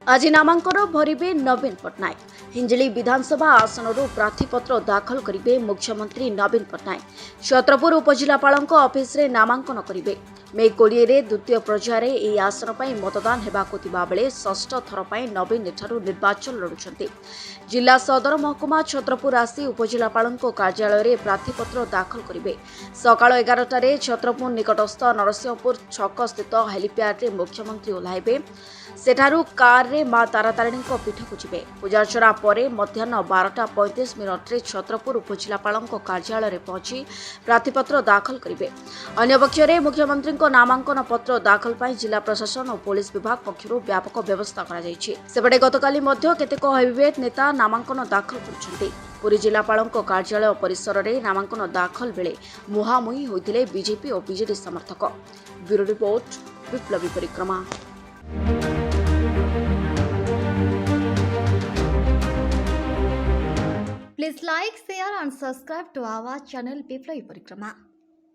आज नामांकन भरिबे नवीन पट्टनायक। हिंजिली विधानसभा आसनरू प्रार्थीपत्र दाखल करिबे मुख्यमंत्री नवीन पट्टनायक। छत्रपुर उपजिलापाल ऑफिस रे नामांकन करिबे। मे 20 रे द्वितीय पर्यायर ଏହି आसन ପାଇଁ मतदान हेबाकु थिबा बेले षष्ठ थर ପାଇଁ नवीन एठारू निर्वाचन लड़ुछंती। जिला सदर महकुमा छत्रपुर आसी उपजिलापालको कार्यालय रे प्रार्थीपत्र दाखल करिबे। सकाळ 11 टारे छत्रपुर निकटस्थ नरसिंहपुर छक स्थित हेलीपैड रे मुख्यमंत्री ओह्लाइबे। सेठारू कार रे मां तारातारिणी पीठक जिबे। पूजार्चना परे मध्याह्न 12:35 रे छत्रपुर उपजिलापाल कार्यालय रे पहुंची प्रार्थीपत्र दाखल करिबे। अन्य पक्षरे मुख्यमंत्री नामांकन पत्र दाखल पाई जिला प्रशासन और पुलिस विभाग पक्षरु व्यापक व्यवस्था करा जायछि। सेपटे गतकाली मध्य केतेक हेवीवेट नेता नामांकन दाखल करछन्ते। पुरी जिलापाल कार्यालय परिसर रे नामांकन दाखल बेले मुहामुही होइतिले बीजेपी और बीजेडी समर्थक। ब्यूरो रिपोर्ट विप्लवी परिक्रमा। Please like, share and subscribe to our channel Biplay Parikrama.